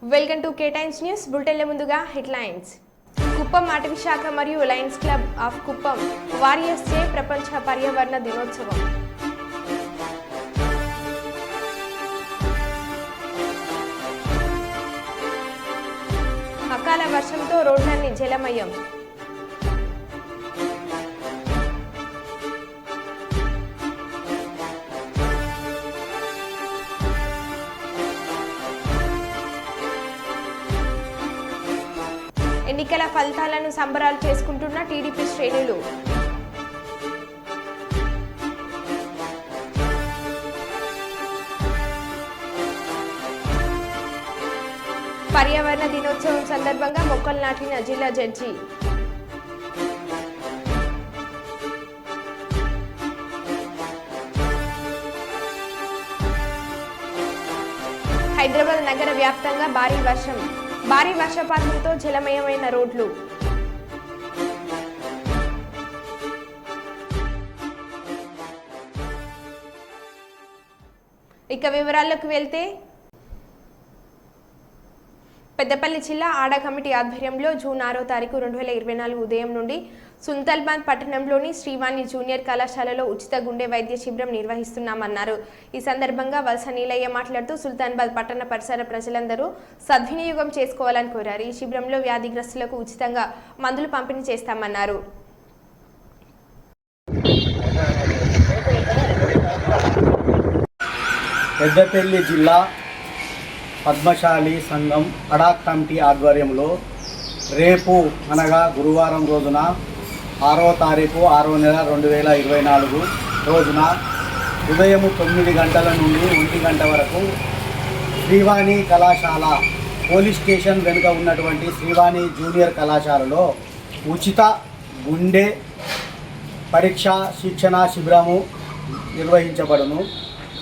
Welcome to K times news బులెటిన్ల ముందుగా headlines. Kuppam అటవీ శాఖ మరియు lions club of Kuppam warriors చే ప్రపంచ పర్యావరణ దినోత్సవం. అకాల వర్షంతో రోడ్లన్నీ జలమయం. ఎన్నికల ఫలితాలను సంబరాలు చేసుకుంటున్న టీడీపీ శ్రేణులు. పర్యావరణ దినోత్సవం సందర్భంగా మొక్కలు నాటిన జిల్లా జడ్జి. హైదరాబాద్ నగర వ్యాప్తంగా భారీ వర్షపాతంతో జలమయమైన రోడ్లు. ఇక వివరాల్లోకి వెళ్తే, పెద్దపల్లి జిల్లా ఆడా కమిటీ ఆధ్వర్యంలో జూన్ 6వ తారీఖు 2024 ఉదయం నుండి సుల్తానాబాద్ పట్టణంలోని శ్రీవాణి జూనియర్ కళాశాలలో ఉచిత గుండె వైద్య శిబిరం నిర్వహిస్తున్నామన్నారు. ఈ సందర్భంగా వలస నీలయ్య మాట్లాడుతూ సుల్తానాబాద్ పట్టణ పరిసర ప్రజలందరూ సద్వినియోగం చేసుకోవాలని కోరారు. ఈ శిబిరంలో వ్యాధిగ్రస్తులకు ఉచితంగా మందులు పంపిణీ చేస్తామన్నారు. పెద్దపల్లి జిల్లా పద్మశాలి సంఘం ఆడా కమిటీ ఆధ్వర్యంలో రేపు అనగా గురువారం రోజున 6వ తారీఖు 6వ నెల 2024 రోజున ఉదయం 9 గంటల నుండి 1 గంట వరకు శ్రీవాణి కళాశాల పోలీస్ స్టేషన్ వెనుక ఉన్నటువంటి శ్రీవాణి జూనియర్ కళాశాలలో ఉచిత గుండె పరీక్ష శిక్షణ శిబిరము నిర్వహించబడును.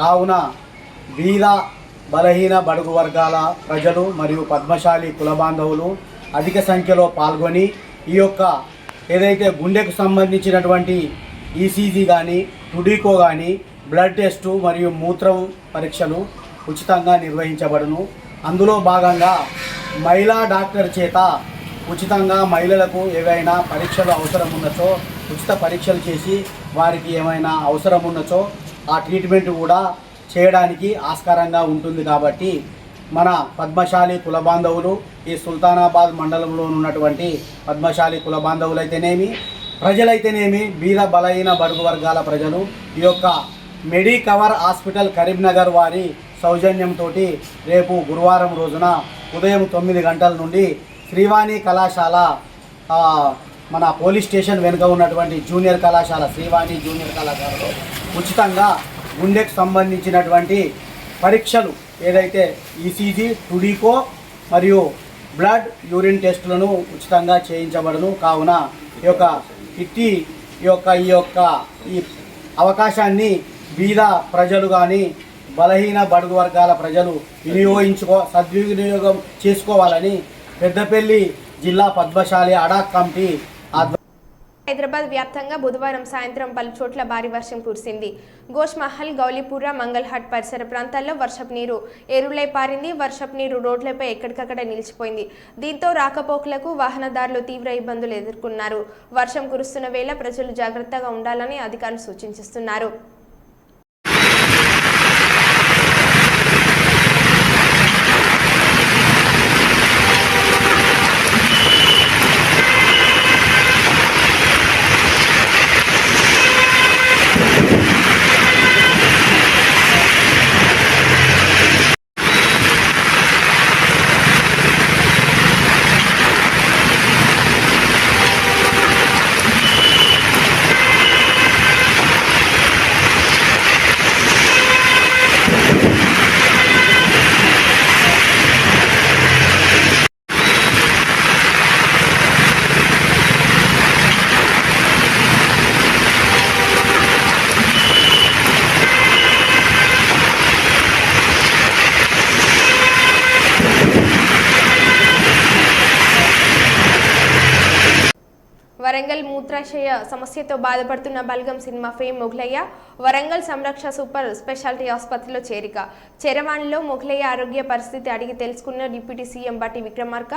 కావున బీద బలహీన బడుగు వర్గాల ప్రజలు మరియు పద్మశాలి కుల బాంధవులు అధిక సంఖ్యలో పాల్గొని ఈ యొక్క ఏదైతే గుండెకు సంబంధించినటువంటి ఈసీజీ కానీ టుడికో కానీ బ్లడ్ టెస్టు మరియు మూత్రం పరీక్షలు ఉచితంగా నిర్వహించబడును. అందులో భాగంగా మహిళా డాక్టర్ చేత ఉచితంగా మహిళలకు ఏవైనా పరీక్షలు అవసరం ఉన్నచో ఉచిత పరీక్షలు చేసి వారికి ఏమైనా అవసరం ఉన్నచో ఆ ట్రీట్మెంట్ కూడా చేయడానికి ఆస్కారంగా ఉంటుంది. కాబట్టి మన పద్మశాలి కుల బాంధవులు ఈ సుల్తానాబాద్ మండలంలో ఉన్నటువంటి పద్మశాలి కుల బాంధవులైతేనేమి ప్రజలైతేనేమి బీద బలహీన బడుగు వర్గాల ప్రజలు ఈ యొక్క మెడికవర్ హాస్పిటల్ కరీంనగర్ వారి సౌజన్యంతో రేపు గురువారం రోజున ఉదయం 9 గంటల నుండి శ్రీవాణి కళాశాల మన పోలీస్ స్టేషన్ వెనుక ఉన్నటువంటి జూనియర్ కళాశాల శ్రీవాణి జూనియర్ కళాశాలలో ఉచితంగా గుండెకు సంబంధించినటువంటి పరీక్షలు ఏదైతే ఈసీజీ టుడికో మరియు బ్లడ్ యూరిన్ టెస్టులను ఉచితంగా చేయించబడును. కావున ఈ అవకాశాన్ని బీద ప్రజలు కానీ బలహీన బడుగు వర్గాల ప్రజలు సద్వినియోగం చేసుకోవాలని పెద్దపల్లి జిల్లా పద్మశాలి ఆడా కమిటీ హైదరాబాద్ వ్యాప్తంగా బుధవారం సాయంత్రం పలు చోట్ల భారీ వర్షం కురిసింది. గోష్మహల్, గౌలీపుర, మంగళహాట్ పరిసర ప్రాంతాల్లో వర్షపు నీరు ఏరులై పారింది. వర్షపు నీరు రోడ్లపై ఎక్కడికక్కడ నిలిచిపోయింది. దీంతో రాకపోకలకు వాహనదారులు తీవ్ర ఇబ్బందులు ఎదుర్కొన్నారు. వర్షం కురుస్తున్న వేళ ప్రజలు జాగ్రత్తగా ఉండాలని అధికారులు సూచిస్తున్నారు. వరంగల్ మూత్రాశయ సమస్యతో బాధపడుతున్న Balagam cinema fame Mogulaiah Warangal Samraksha super speciality ఆసుపత్రిలో చేరిక. చరవాణిలో మొగలయ్య ఆరోగ్య పరిస్థితి అడిగి తెలుసుకున్న డిప్యూటీ సీఎం బట్టి విక్రమార్క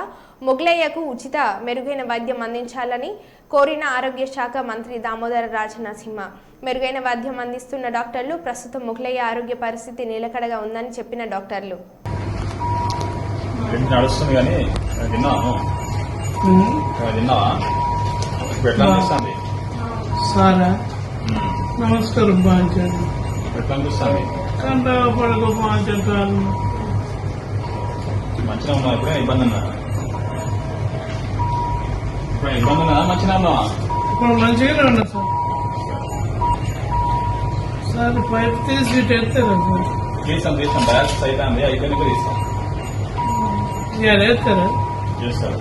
మొగలయ్యకు ఉచిత మెరుగైన వైద్యం అందించాలని కోరిన ఆరోగ్య శాఖ మంత్రి దామోదర రాజనరసింహ. మెరుగైన వైద్యం అందిస్తున్న డాక్టర్లు ప్రస్తుతం మొగలయ్య ఆరోగ్య పరిస్థితి నిలకడగా ఉందని చెప్పిన డాక్టర్లు నడుస్తుంది కానీ విన్నాను విన్నావా ఎట్లా అనిపిస్తుంది సారా నమస్కారం బాంచారు ఎట్లా అనిపిస్తుంది కంట పడక బాంచారు కాదు మంచిగా ఉన్నావు ఇప్పుడే ఇబ్బంది ఉన్నా ఇప్పుడు ఇబ్బంది ఉన్నదా మంచిగా ఉన్నావా ఇప్పుడు మంచిగానే ఉన్నా సార్ సార్ పైపు తీసి ఇటు ఎత్తారా సార్ తీస్తాం డయాలసిస్ అయితే అయిపోయినా తీస్తాం ఇవాళ ఎత్తారా చేస్తారు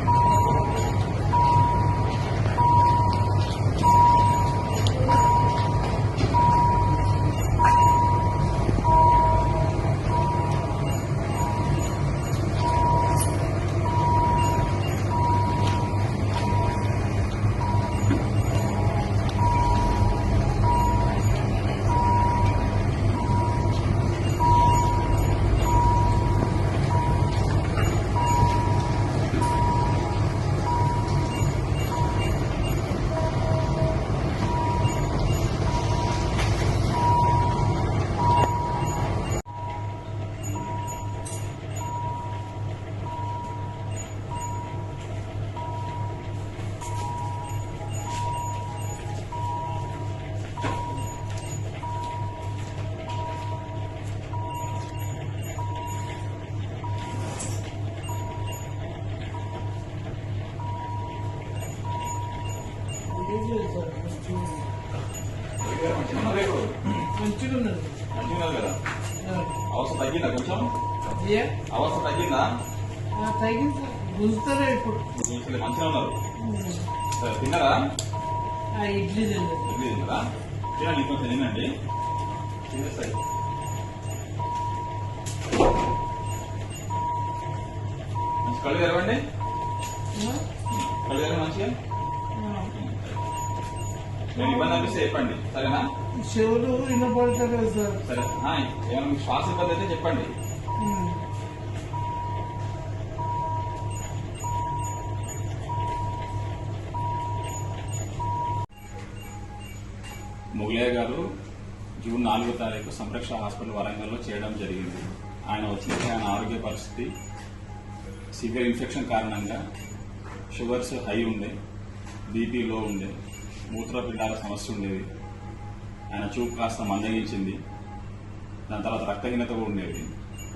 మంచిగా ఉన్నది మంచిగా కదా అవసరం తగ్గిందా కొంచెం అవసరం తగ్గిందా తగ్గింది సార్ గుంజుతారా ఇప్పుడు మంచిగా ఉన్నారు సరే తిన్నారా ఇడ్లీ తిన్నది ఇడ్లీ తిన్నారా తినండి కొంచెం తినండి తినేస్తాయి మంచి కళ్ళు తెరవండి కళ్ళు తెరవండి మంచిగా నేను ఇబ్బంది అనిపిస్తే చెప్పండి సరేనా చెవులు వినపడతారు సార్ సరే ఏమైనా మీకు శ్వాస ఇబ్బంది అయితే చెప్పండి మొగలయ్య గారు జూన్ 4వ తారీఖు సంరక్ష హాస్పిటల్ వరంగల్లో చేయడం జరిగింది. ఆయన వచ్చినప్పుడు ఆయన ఆరోగ్య పరిస్థితి సివియర్ ఇన్ఫెక్షన్ కారణంగా షుగర్స్ హై ఉండే, బీపీ లో ఉండే, మూత్రపిండాల సమస్య ఉండేది. ఆయన చూపు కాస్త మందగించింది. దాని తర్వాత రక్తహీనత కూడా ఉండేది.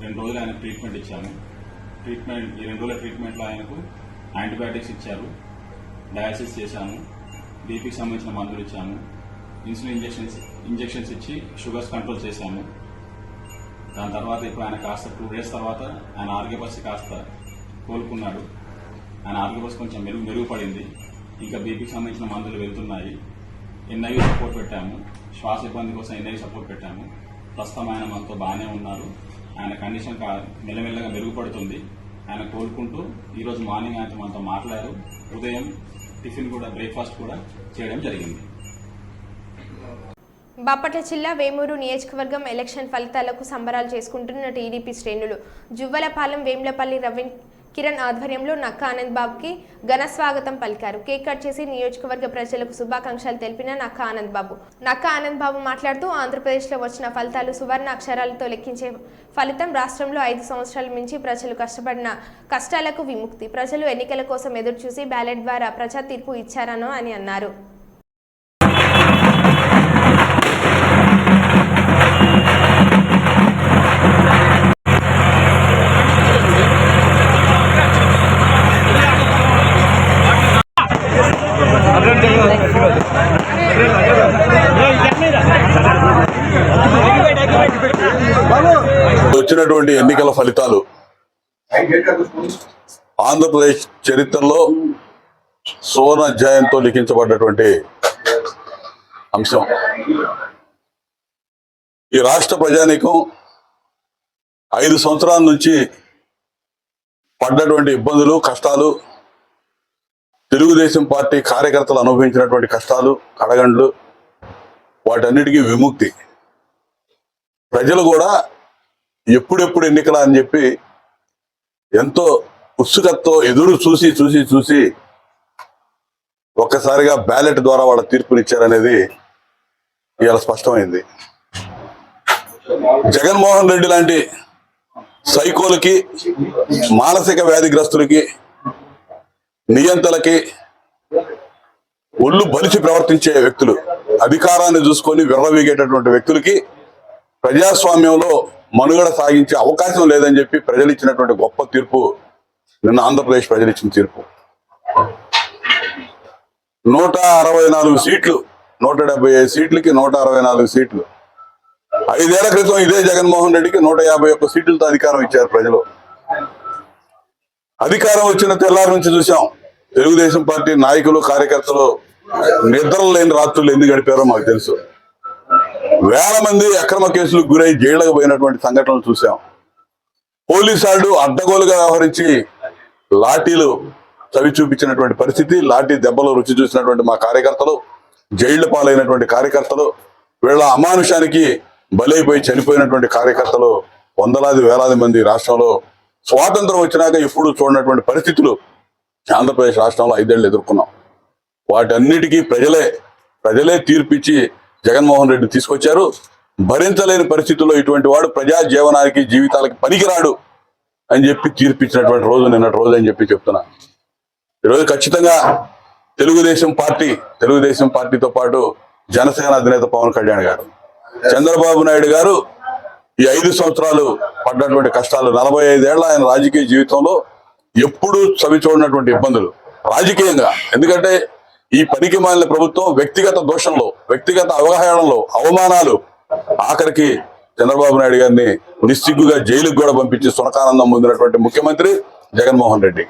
2 రోజులు ఆయన ట్రీట్మెంట్ ఇచ్చాము. ఈ 2 రోజుల ట్రీట్మెంట్లో ఆయనకు యాంటీబయాటిక్స్ ఇచ్చారు, డయాలసిస్ చేశాము, బీపీకి సంబంధించిన మందులు ఇచ్చాము, ఇన్సులిన్ ఇంజెక్షన్స్ ఇచ్చి షుగర్స్ కంట్రోల్ చేశాము. దాని తర్వాత ఇప్పుడు ఆయన కాస్త 2 డేస్ తర్వాత ఆయన ఆరోగ్య పరిస్థితి కాస్త కోలుకున్నాడు. ఆయన ఆరోగ్య పరిస్థితి కొంచెం మెరుగుపడింది. ఇంకా బీపీకి సంబంధించిన మందులు వెళ్తున్నాయి. ఎన్ఐవి సపోర్ట్ పెట్టాము, శ్వాస ఇబ్బంది కోసం ఎన్ఐవి సపోర్ట్ పెట్టాము. ప్రస్తుతం ఆయన మనతో బాగానే ఉన్నారు. ఆయన కండిషన్ మెల్లమెల్లగా మెరుగుపడుతుంది. ఆయన కోలుకుంటూ ఈరోజు మార్నింగ్ ఆయన మనతో మాట్లాడారు. ఉదయం టిఫిన్ కూడా, బ్రేక్ఫాస్ట్ కూడా చేయడం జరిగింది. బాపట్ల జిల్లా వేమూరు నియోజకవర్గం ఎలక్షన్ ఫలితాలకు సంబరాలు చేసుకుంటున్న టీడీపీ శ్రేణులు జువ్వలపాలెం వేమ్లపల్లి రవీన్ కిరణ్ ఆధ్వర్యంలో నక్కా ఆనంద్ బాబుకి ఘన స్వాగతం పలికారు. కేక్ కట్ చేసి నియోజకవర్గ ప్రజలకు శుభాకాంక్షలు తెలిపిన నక్కా ఆనంద్ బాబు మాట్లాడుతూ ఆంధ్రప్రదేశ్లో వచ్చిన ఫలితాలు సువర్ణ అక్షరాలతో లెక్కించే ఫలితం. రాష్ట్రంలో 5 సంవత్సరాల నుంచి ప్రజలు కష్టపడిన కష్టాలకు విముక్తి. ప్రజలు ఎన్నికల కోసం ఎదురుచూసి బ్యాలెట్ ద్వారా ప్రజా తీర్పు ఇచ్చారనో అని అన్నారు. వచ్చినటువంటి ఎన్నికల ఫలితాలు ఆంధ్రప్రదేశ్ చరిత్రలో సువర్ణ అధ్యాయంతో లిఖించబడ్డటువంటి అంశం. ఈ రాష్ట్ర ప్రజానీకం 5 సంవత్సరాల నుంచి పడ్డటువంటి ఇబ్బందులు, కష్టాలు తెలుగుదేశం పార్టీ కార్యకర్తలు అనుభవించినటువంటి కష్టాలు, కడగండ్లు, వాటన్నిటికీ విముక్తి. ప్రజలు కూడా ఎప్పుడెప్పుడు ఎన్నికల అని చెప్పి ఎంతో ఉత్సుకతతో ఎదురు చూసి ఒక్కసారిగా బ్యాలెట్ ద్వారా వాళ్ళ తీర్పునిచ్చారనేది ఇవాళ స్పష్టమైంది. జగన్మోహన్ రెడ్డి లాంటి సైకోలకి, మానసిక వ్యాధిగ్రస్తులకి, నియంతలకి ఒళ్ళు బలిచి ప్రవర్తించే వ్యక్తులు, అధికారాన్ని చూసుకొని విర్రవీగేటటువంటి వ్యక్తులకి ప్రజాస్వామ్యంలో మనుగడ సాగించే అవకాశం లేదని చెప్పి ప్రజలు ఇచ్చినటువంటి గొప్ప తీర్పు నిన్న ఆంధ్రప్రదేశ్ ప్రజలు ఇచ్చిన తీర్పు. 164 సీట్లు, 175 సీట్లకి 164 సీట్లు. 5 ఏళ్ల క్రితం ఇదే జగన్మోహన్ రెడ్డికి 151 సీట్లతో అధికారం ఇచ్చారు ప్రజలు. అధికారం వచ్చిన తెల్లారి నుంచి చూసాం తెలుగుదేశం పార్టీ నాయకులు, కార్యకర్తలు నిద్రలు లేని రాత్రులు ఎందుకు గడిపారో మాకు తెలుసు. వేల మంది అక్రమ కేసులకు గురై జైళ్లకు పోయినటువంటి సంఘటనలు చూసాం. పోలీసు వాళ్ళు అడ్డగోలుగా వ్యవహరించి లాఠీలు చవి చూపించినటువంటి పరిస్థితి, లాఠీ దెబ్బలు రుచి చూసినటువంటి మా కార్యకర్తలు, జైళ్ల పాలైనటువంటి కార్యకర్తలు, వీళ్ళ అమానుషానికి బలైపోయి చనిపోయినటువంటి కార్యకర్తలు వందలాది వేలాది మంది రాష్ట్రంలో స్వాతంత్రం వచ్చినాక ఎప్పుడు చూడనటువంటి పరిస్థితులు ఆంధ్రప్రదేశ్ రాష్ట్రంలో 5 ఏళ్ళు ఎదుర్కొన్నాం. వాటన్నిటికీ ప్రజలే తీర్పిచ్చి జగన్మోహన్ రెడ్డి తీసుకొచ్చారు. భరించలేని పరిస్థితుల్లో ఇటువంటి వాడు ప్రజా జీవనానికి, జీవితాలకి పనికిరాడు అని చెప్పి తీర్పిచ్చినటువంటి రోజు నిన్నటి రోజు అని చెప్పి చెప్తున్నా. ఈరోజు ఖచ్చితంగా తెలుగుదేశం పార్టీతో పాటు జనసేన అధినేత పవన్ కళ్యాణ్ గారు, చంద్రబాబు నాయుడు గారు ఈ 5 సంవత్సరాలు పడ్డటువంటి కష్టాలు, 45 ఏళ్ల ఆయన రాజకీయ జీవితంలో ఎప్పుడూ చవి చూడనటువంటి ఇబ్బందులు రాజకీయంగా. ఎందుకంటే ఈ పనికి మాలిన ప్రభుత్వం వ్యక్తిగత దోషంలో, వ్యక్తిగత అవగాహనలో, అవమానాలు, ఆఖరికి చంద్రబాబు నాయుడు గారిని నిస్సిగ్గుగా జైలుకు కూడా పంపించి సునకానందం పొందినటువంటి ముఖ్యమంత్రి జగన్మోహన్ రెడ్డి.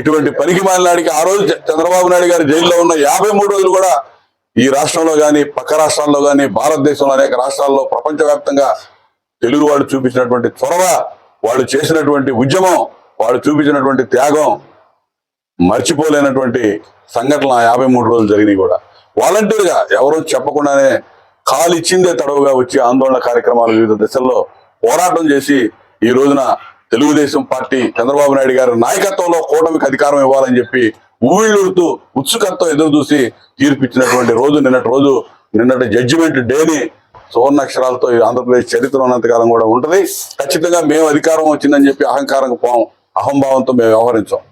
ఇటువంటి పనికి మాలినాడికి ఆ రోజు చంద్రబాబు నాయుడు గారు జైల్లో ఉన్న 53 రోజులు కూడా ఈ రాష్ట్రంలో కానీ, పక్క రాష్ట్రాల్లో కానీ, భారతదేశంలో అనేక రాష్ట్రాల్లో, ప్రపంచవ్యాప్తంగా తెలుగు వాళ్ళు చూపించినటువంటి చొరవ, వాళ్ళు చేసినటువంటి ఉద్యమం, వాళ్ళు చూపించినటువంటి త్యాగం మర్చిపోలేనటువంటి సంఘటనలు 53 రోజులు జరిగినాయి కూడా. వాలంటీర్గా ఎవరూ చెప్పకుండానే కాలిచ్చిందే తడవుగా వచ్చి ఆందోళన కార్యక్రమాలు వివిధ దశల్లో పోరాటం చేసి ఈ రోజున తెలుగుదేశం పార్టీ చంద్రబాబు నాయుడు గారి నాయకత్వంలో కూటమికి అధికారం ఇవ్వాలని చెప్పి ఊళ్ళూరుతూ ఉత్సుకతతో ఎదురు చూసి తీర్పిచ్చినటువంటి రోజు నిన్నటి జడ్జిమెంట్ డేని సువర్ణాక్షరాలతో ఆంధ్రప్రదేశ్ చరిత్ర ఉన్నంతకాలం కూడా ఉంటుంది. ఖచ్చితంగా మేము అధికారం వచ్చిందని చెప్పి అహంకారంగా పోం, అహంభావంతో మేము వ్యవహరించాం.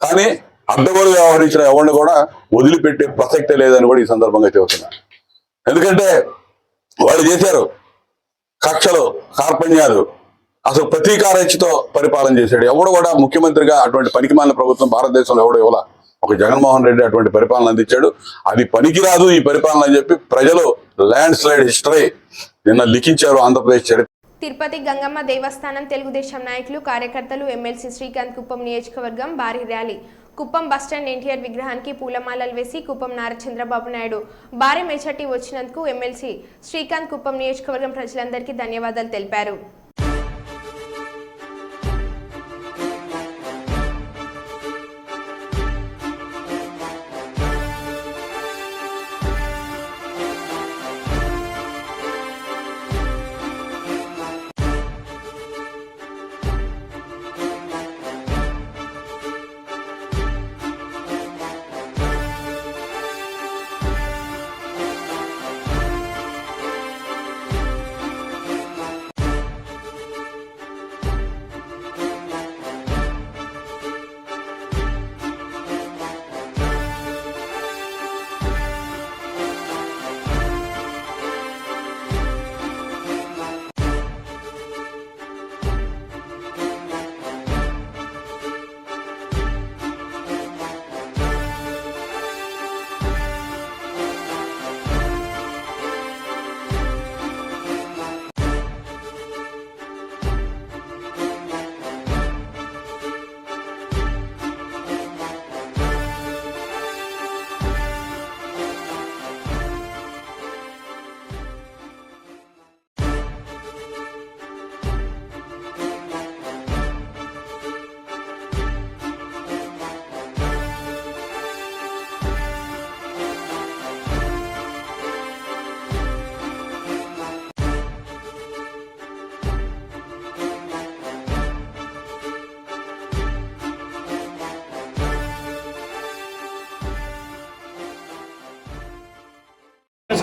కానీ అడ్డగోలు వ్యవహరించిన ఎవరిని కూడా వదిలిపెట్టే ప్రసక్తే లేదని కూడా ఈ సందర్భంగా చెబుతున్నా. ఎందుకంటే వాళ్ళు చేశారు కక్షలు, కార్పణ్యాలు, అసలు ప్రతీకారేచ్ఛతో పరిపాలన చేశాడు. ఎవడు కూడా ముఖ్యమంత్రిగా అటువంటి పనికిమాలిన ప్రభుత్వం భారతదేశంలో ఎవడు ఇవ్వాల. ఒక జగన్మోహన్ రెడ్డి అటువంటి పరిపాలన అందించాడు. అది పనికిరాదు ఈ పరిపాలన అని చెప్పి ప్రజలు ల్యాండ్ స్లైడ్ హిస్టరీ నిన్న లిఖించారు ఆంధ్రప్రదేశ్ చరిత్ర. తిరుపతి గంగమ్మ దేవస్థానం తెలుగుదేశం నాయకులు, కార్యకర్తలు, ఎమ్మెల్సీ శ్రీకాంత్ కుప్పం నియోజకవర్గం భారీ ర్యాలీ. కుప్పం బస్టాండ్ ఎన్టీఆర్ విగ్రహానికి పూలమాలలు వేసి కుప్పం నారా చంద్రబాబు నాయుడు భారీ మెజార్టీ వచ్చినందుకు ఎమ్మెల్సీ శ్రీకాంత్ కుప్పం నియోజకవర్గం ప్రజలందరికీ ధన్యవాదాలు తెలిపారు.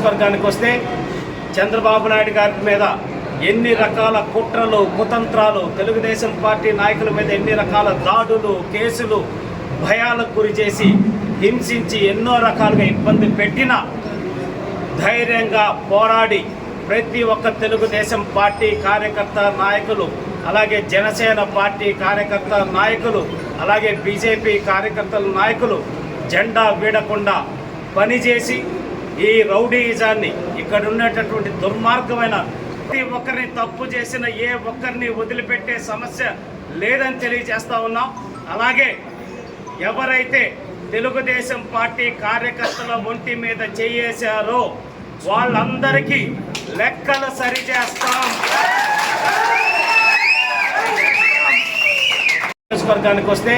నియోజకవర్గానికి వస్తే చంద్రబాబు నాయుడు గారి మీద ఎన్ని రకాల కుట్రలు కుతంత్రాలు, తెలుగుదేశం పార్టీ నాయకుల మీద ఎన్ని రకాల దాడులు కేసులు భయాలకు గురి చేసి హింసించి ఎన్నో రకాలుగా ఇబ్బంది పెట్టినా ధైర్యంగా పోరాడి ప్రతి ఒక్క తెలుగుదేశం పార్టీ కార్యకర్త నాయకులు, అలాగే జనసేన పార్టీ కార్యకర్త నాయకులు, అలాగే బీజేపీ కార్యకర్తల నాయకులు జెండా వీడకుండా పనిచేసి ఈ రౌడీయిజాన్ని, ఇక్కడ ఉన్నటువంటి దుర్మార్గమైన ప్రతి ఒక్కరిని తప్పు చేసిన ఏ ఒక్కరిని వదిలిపెట్టే సమస్య లేదని తెలియజేస్తా ఉన్నాం. అలాగే ఎవరైతే తెలుగుదేశం పార్టీ కార్యకర్తల ఒంటి మీద చేయేశారో వాళ్ళందరికీ లెక్కలు సరిచేస్తాం. నియోజకవర్గానికి వస్తే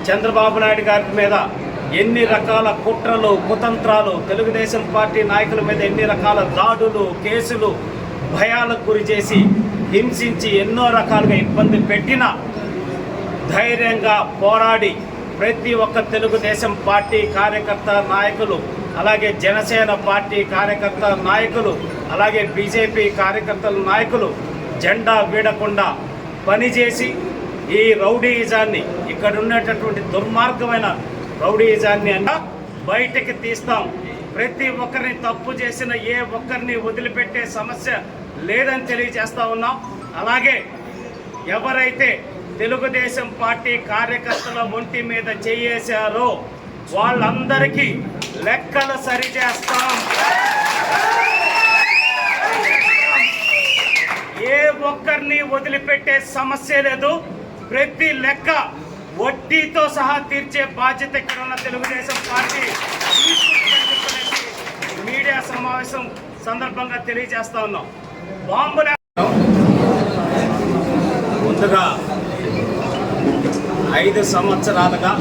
చంద్రబాబు నాయుడు గారి మీద ఎన్ని రకాల కుట్రలు కుతంత్రాలు, తెలుగుదేశం పార్టీ నాయకుల మీద ఎన్ని రకాల దాడులు కేసులు భయాలకు గురి చేసి హింసించి ఎన్నో రకాలుగా ఇబ్బంది పెట్టినా ధైర్యంగా పోరాడి ప్రతి ఒక్క తెలుగుదేశం పార్టీ కార్యకర్త నాయకులు, అలాగే జనసేన పార్టీ కార్యకర్త నాయకులు, అలాగే బీజేపీ కార్యకర్తల నాయకులు జెండా వీడకుండా పనిచేసి ఈ రౌడీయిజాన్ని, ఇక్కడ ఉన్నటువంటి దుర్మార్గమైన రౌడీయిజాన్ని బయటకి తీస్తాం. ప్రతి ఒక్కరిని తప్పు చేసిన ఏ ఒక్కరిని వదిలిపెట్టే సమస్య లేదని తెలియజేస్తా ఉన్నాం. అలాగే ఎవరైతే తెలుగుదేశం పార్టీ కార్యకర్తల ఒంటి మీద చేయేశారో వాళ్ళందరికీ లెక్కలు సరిచేస్తాం. ఏ ఒక్కరిని వదిలిపెట్టే సమస్య లేదు. ప్రతి లెక్క వడ్డీతో సహా తీర్చే బాధ్యత ఇక్కడ ఉన్న తెలుగుదేశం పార్టీ మీడియా సమావేశం సందర్భంగా తెలియజేస్తా ఉన్నాం. బాంబుల ముందుగా 5 సంవత్సరాలుగా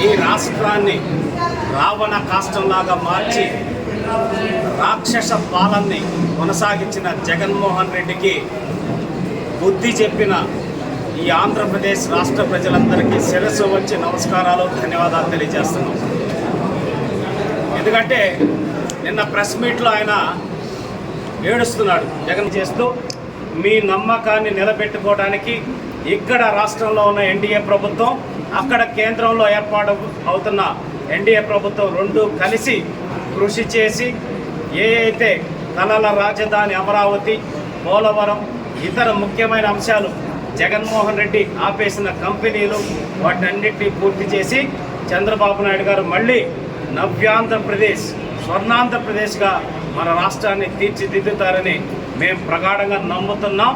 ఈ రాష్ట్రాన్ని రావణ కాష్టంలాగా మార్చి రాక్షస పాలనని కొనసాగించిన జగన్మోహన్ రెడ్డికి బుద్ధి చెప్పిన ఈ ఆంధ్రప్రదేశ్ రాష్ట్ర ప్రజలందరికీ శిరస్సు వచ్చి నమస్కారాలు ధన్యవాదాలు తెలియజేస్తున్నాం. ఎందుకంటే నిన్న ప్రెస్ మీట్లో ఆయన ఏడుస్తున్నాడు. జగన్ చేస్తూ మీ నమ్మకాన్ని నిలబెట్టుకోవడానికి ఇక్కడ రాష్ట్రంలో ఉన్న ఎన్డీఏ ప్రభుత్వం, అక్కడ కేంద్రంలో ఏర్పాటు అవుతున్న ఎన్డీఏ ప్రభుత్వం రెండు కలిసి కృషి చేసి ఏ అయితే కళల రాజధాని అమరావతి, పోలవరం, ఇతర ముఖ్యమైన అంశాలు జగన్మోహన్ రెడ్డి ఆపేసిన కంపెనీలు వాటన్నిటిని పూర్తి చేసి చంద్రబాబు నాయుడు గారు మళ్ళీ నవ్యాంధ్రప్రదేశ్, స్వర్ణాంధ్రప్రదేశ్గా మన రాష్ట్రాన్ని తీర్చిదిద్దుతారని మేము ప్రగాఢంగా నమ్ముతున్నాం.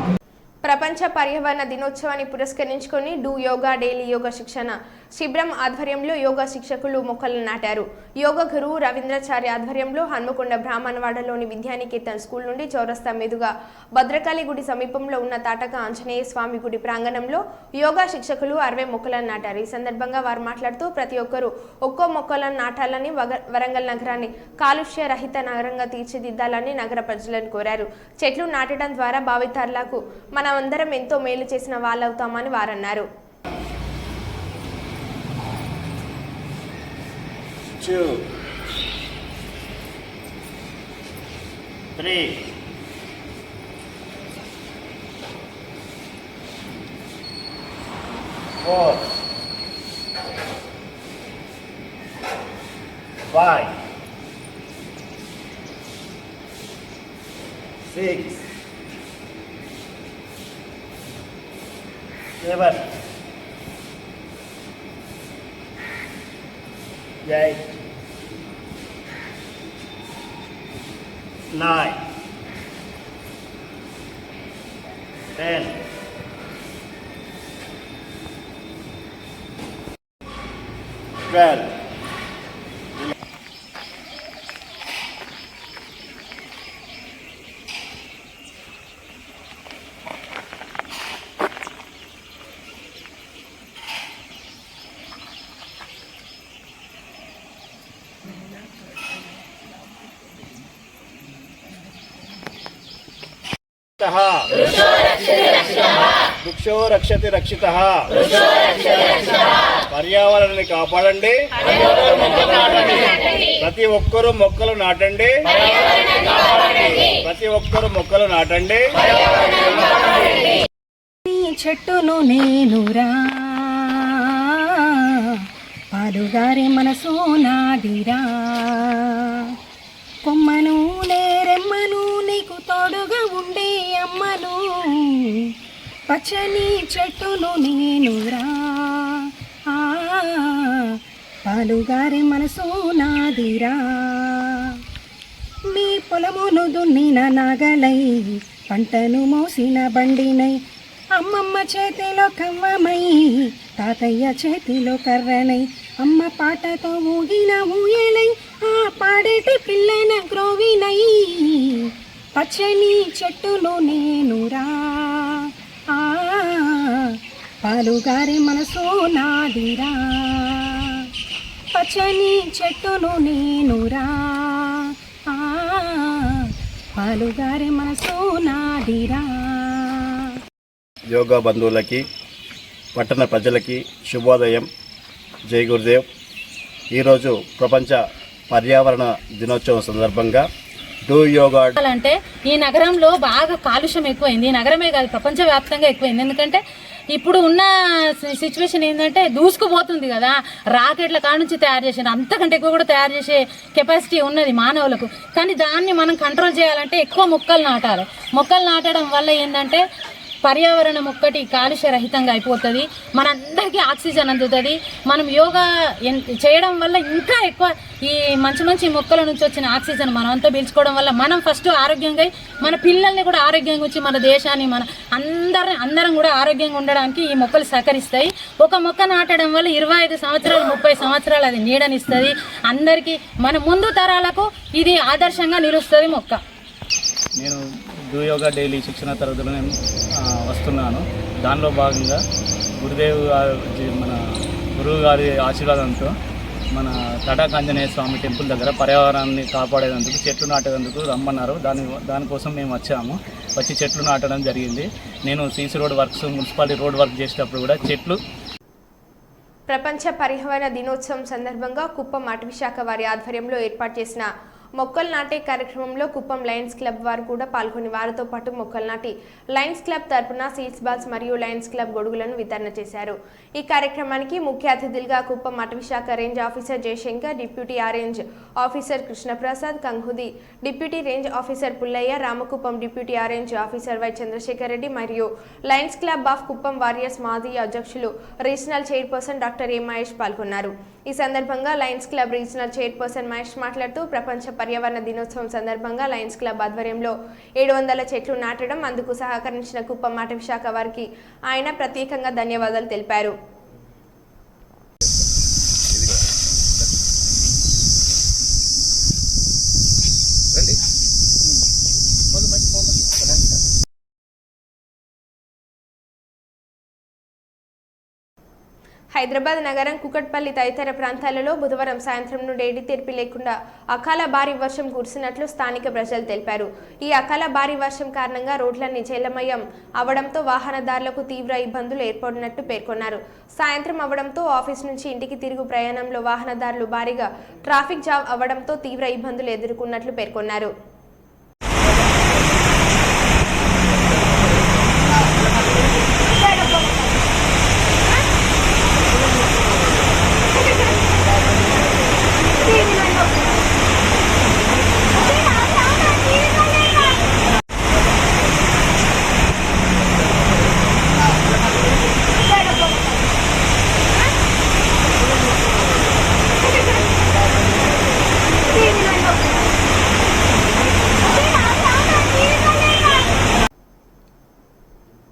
ప్రపంచ పర్యావరణ దినోత్సవాన్ని పురస్కరించుకొని డూ యోగా డైలీ యోగా శిక్షణ శిబిరం ఆధ్వర్యంలో యోగా శిక్షకులు మొక్కలు నాటారు. యోగా గురువు రవీంద్రాచార్య ఆధ్వర్యంలో హన్మకొండ బ్రాహ్మణవాడలోని విద్యానికేతన్ స్కూల్ నుండి చౌరస్తా మీదుగా భద్రకాళి గుడి సమీపంలో ఉన్న తాటక ఆంజనేయ స్వామి గుడి ప్రాంగణంలో యోగా శిక్షకులు 60 మొక్కలను నాటారు. ఈ సందర్భంగా వారు మాట్లాడుతూ ప్రతి ఒక్కరూ ఒక్కో మొక్కలను నాటాలని, వరంగల్ నగరాన్ని కాలుష్య రహిత నగరంగా తీర్చిదిద్దాలని నగర ప్రజలను కోరారు. చెట్లు నాటడం ద్వారా భావితరాలకు మనమందరం ఎంతో మేలు చేసిన వాళ్ళవుతామని వారన్నారు. 2, 3, 4, 5, 6, 7, 8, 9, 10, 12. वृक्षो रक्षति रक्षितः పర్యావరణాన్ని కాపాడండి. ప్రతి ఒక్కరూ మొక్కలు నాటండి. ప్రతి ఒక్కరూ మొక్కలు నాటండి. చెట్టును నేనురా పాలుగారి మనసు నాదిరా కొమ్మను నేరెమ్మను నీకు తోడుగా ఉండే అమ్మను పచ్చని చెట్టును నేనురా పాలుగారి మనసు నాదిరా మీ పొలమును దున్నిన నాగలై పంటను మోసిన బండినై అమ్మమ్మ చేతిలో కవ్వమై తాతయ్య చేతిలో కర్రనై అమ్మ పాటతో ఊగిన ఊయలై ఆ పాడేటి పిల్లన గ్రోవినై పచ్చని చెట్టును నేనురా పాలుగారి మనసు నాదిరా పచ్చని చెట్టును నేనురా పాలుగారి మనసు నాదిరా. యోగా బంధువులకి, పట్టణ ప్రజలకి శుభోదయం. జై గురుదేవ్. ఈరోజు ప్రపంచ పర్యావరణ దినోత్సవం సందర్భంగా డూ యోగా అంటే ఈ నగరంలో బాగా కాలుష్యం ఎక్కువైంది. ఈ నగరమే కాదు, ప్రపంచవ్యాప్తంగా ఎక్కువైంది. ఎందుకంటే ఇప్పుడు ఉన్న సిచ్యువేషన్ ఏంటంటే దూసుకుపోతుంది కదా, రాకెట్ల కాడ నుంచి తయారు చేసిన అంతకంటే ఎక్కువ కూడా తయారు చేసే కెపాసిటీ ఉన్నది మానవులకు. కానీ దాన్ని మనం కంట్రోల్ చేయాలంటే ఎక్కువ మొక్కలు నాటాలి. మొక్కలు నాటడం వల్ల ఏంటంటే పర్యావరణం ఒక్కటి కాలుష్య రహితంగా అయిపోతుంది, మనందరికీ ఆక్సిజన్ అందుతుంది. మనం యోగా చేయడం వల్ల ఇంకా ఎక్కువ ఈ మంచి మంచి మొక్కల నుంచి వచ్చిన ఆక్సిజన్ మనం అంతా పీల్చుకోవడం వల్ల మనం ఫస్ట్ ఆరోగ్యంగా మన పిల్లల్ని కూడా ఆరోగ్యంగా ఉంచి మన దేశాన్ని మన అందరం కూడా ఆరోగ్యంగా ఉండడానికి ఈ మొక్కలు సహకరిస్తాయి. ఒక మొక్క నాటడం వల్ల 25 సంవత్సరాలు 30 సంవత్సరాలు అది నీడనిస్తుంది. అందరికీ మన ముందు తరాలకు ఇది ఆదర్శంగా నిలుస్తుంది మొక్క. నేను డూ యోగా డైలీ శిక్షణ తరగతులు నేను వస్తున్నాను. దానిలో భాగంగా మన గురువు గారి ఆశీర్వాదంతో మన తటాకాంజనేయ స్వామి టెంపుల్ దగ్గర పర్యావరణాన్ని కాపాడేందుకు చెట్లు నాటేందుకు రమ్మన్నారు. దానికోసం మేము వచ్చి చెట్లు నాటడం జరిగింది. నేను CC road works, municipality road work చేసేటప్పుడు కూడా చెట్లు. ప్రపంచ పర్యావరణ దినోత్సవం సందర్భంగా కుప్పం అటవీ శాఖ వారి ఆధ్వర్యంలో ఏర్పాటు చేసిన మొక్కలు నాటే కార్యక్రమంలో కుప్పం లయన్స్ క్లబ్ వారు కూడా పాల్గొని వారితో పాటు మొక్కలు నాటి లయన్స్ క్లబ్ తరపున సీడ్స్ బాల్స్ మరియు లయన్స్ క్లబ్ గొడుగులను వితరణ చేశారు. ఈ కార్యక్రమానికి ముఖ్య అతిథులుగా కుప్పం అటవీ శాఖ range officer Jayashankar, deputy range officer Krishnaprasad, కంహుది deputy range officer Pullaiah, Ramakuppam deputy range officer Y Chandrasekhar Reddy మరియు lions club of Kuppam warriors మాజీ అధ్యక్షులు regional chairperson doctor A Mahesh పాల్గొన్నారు. ఈ సందర్భంగా lions club regional chairperson Mahesh మాట్లాడుతూ ప్రపంచ పర్యావరణ దినోత్సవం సందర్భంగా లయన్స్ క్లబ్ ఆధ్వర్యంలో 700 చెట్లు నాటడం, అందుకు సహకరించిన కుప్పం అటవీ శాఖ వారికి ఆయన ప్రత్యేకంగా ధన్యవాదాలు తెలిపారు. హైదరాబాద్ నగరం, కుకట్పల్లి తదితర ప్రాంతాలలో బుధవారం సాయంత్రం నుండి ఎడతెరిపి లేకుండా అకాల భారీ వర్షం కురిసినట్లు స్థానిక ప్రజలు తెలిపారు. ఈ అకాల భారీ వర్షం కారణంగా రోడ్లన్నీ జలమయం అవడంతో వాహనదారులకు తీవ్ర ఇబ్బందులు ఏర్పడినట్టు పేర్కొన్నారు. సాయంత్రం అవడంతో ఆఫీస్ నుంచి ఇంటికి తిరుగు ప్రయాణంలో వాహనదారులు భారీగా ట్రాఫిక్ జామ్ అవడంతో తీవ్ర ఇబ్బందులు ఎదుర్కొన్నట్లు పేర్కొన్నారు.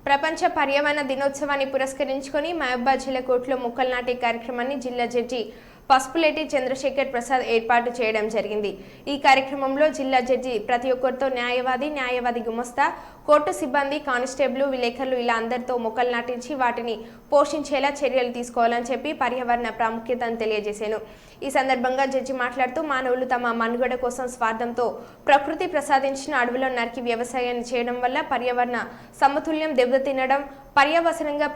ప్రపంచ పర్యావరణ దినోత్సవాన్ని పురస్కరించుకొని మహబూబాబాద్ జిల్లా కోర్టులో మొక్కలు నాటే కార్యక్రమాన్ని జిల్లా జడ్జి పసుపులేటి చంద్రశేఖర్ ప్రసాద్ ఏర్పాటు చేయడం జరిగింది. ఈ కార్యక్రమంలో జిల్లా జడ్జి ప్రతి ఒక్కరితో న్యాయవాది గుమస్తా, కోర్టు సిబ్బంది, కానిస్టేబుల్, విలేకరులు ఇలా అందరితో మొక్కలు నాటించి వాటిని పోషించేలా చర్యలు తీసుకోవాలని చెప్పి పర్యావరణ ప్రాముఖ్యతను తెలియజేశాను. ఈ సందర్భంగా జడ్జి మాట్లాడుతూ మానవులు తమ మనుగడ కోసం స్వార్థంతో ప్రకృతి ప్రసాదించిన అడవులను నరికి వ్యవసాయాన్ని చేయడం వల్ల పర్యావరణ సమతుల్యం దెబ్బతినడం, పర్యవసనంగా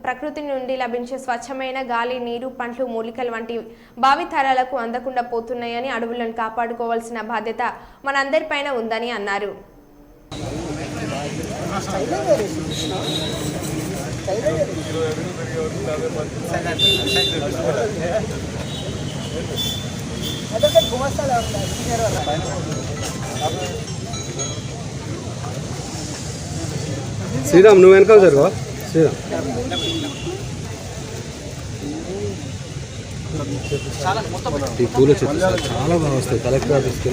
ప్రకృతి నుండి లభించే స్వచ్ఛమైన గాలి, నీరు, పండ్లు, మూలికలు వంటి భావితరాలకు అందకుండా పోతున్నాయని అడవులను కాపాడుకోవాల్సిన బాధ్యత మనందరిపైన ఉందని అన్నారు. శ్రీరామ్ నువ్వు వెనకాల జరుగు. శ్రీరామ్ ఈ పూల చెట్లు చాలా బాగా వస్తాయి. కలెక్టర్ ఆఫీస్కి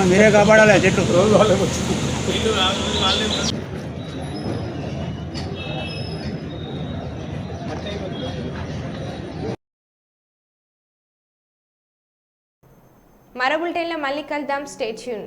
మీరే కాపాడాలి చెట్టు. మరో బులెటిన్లో మళ్ళీ కలుద్దాం. Stay tune.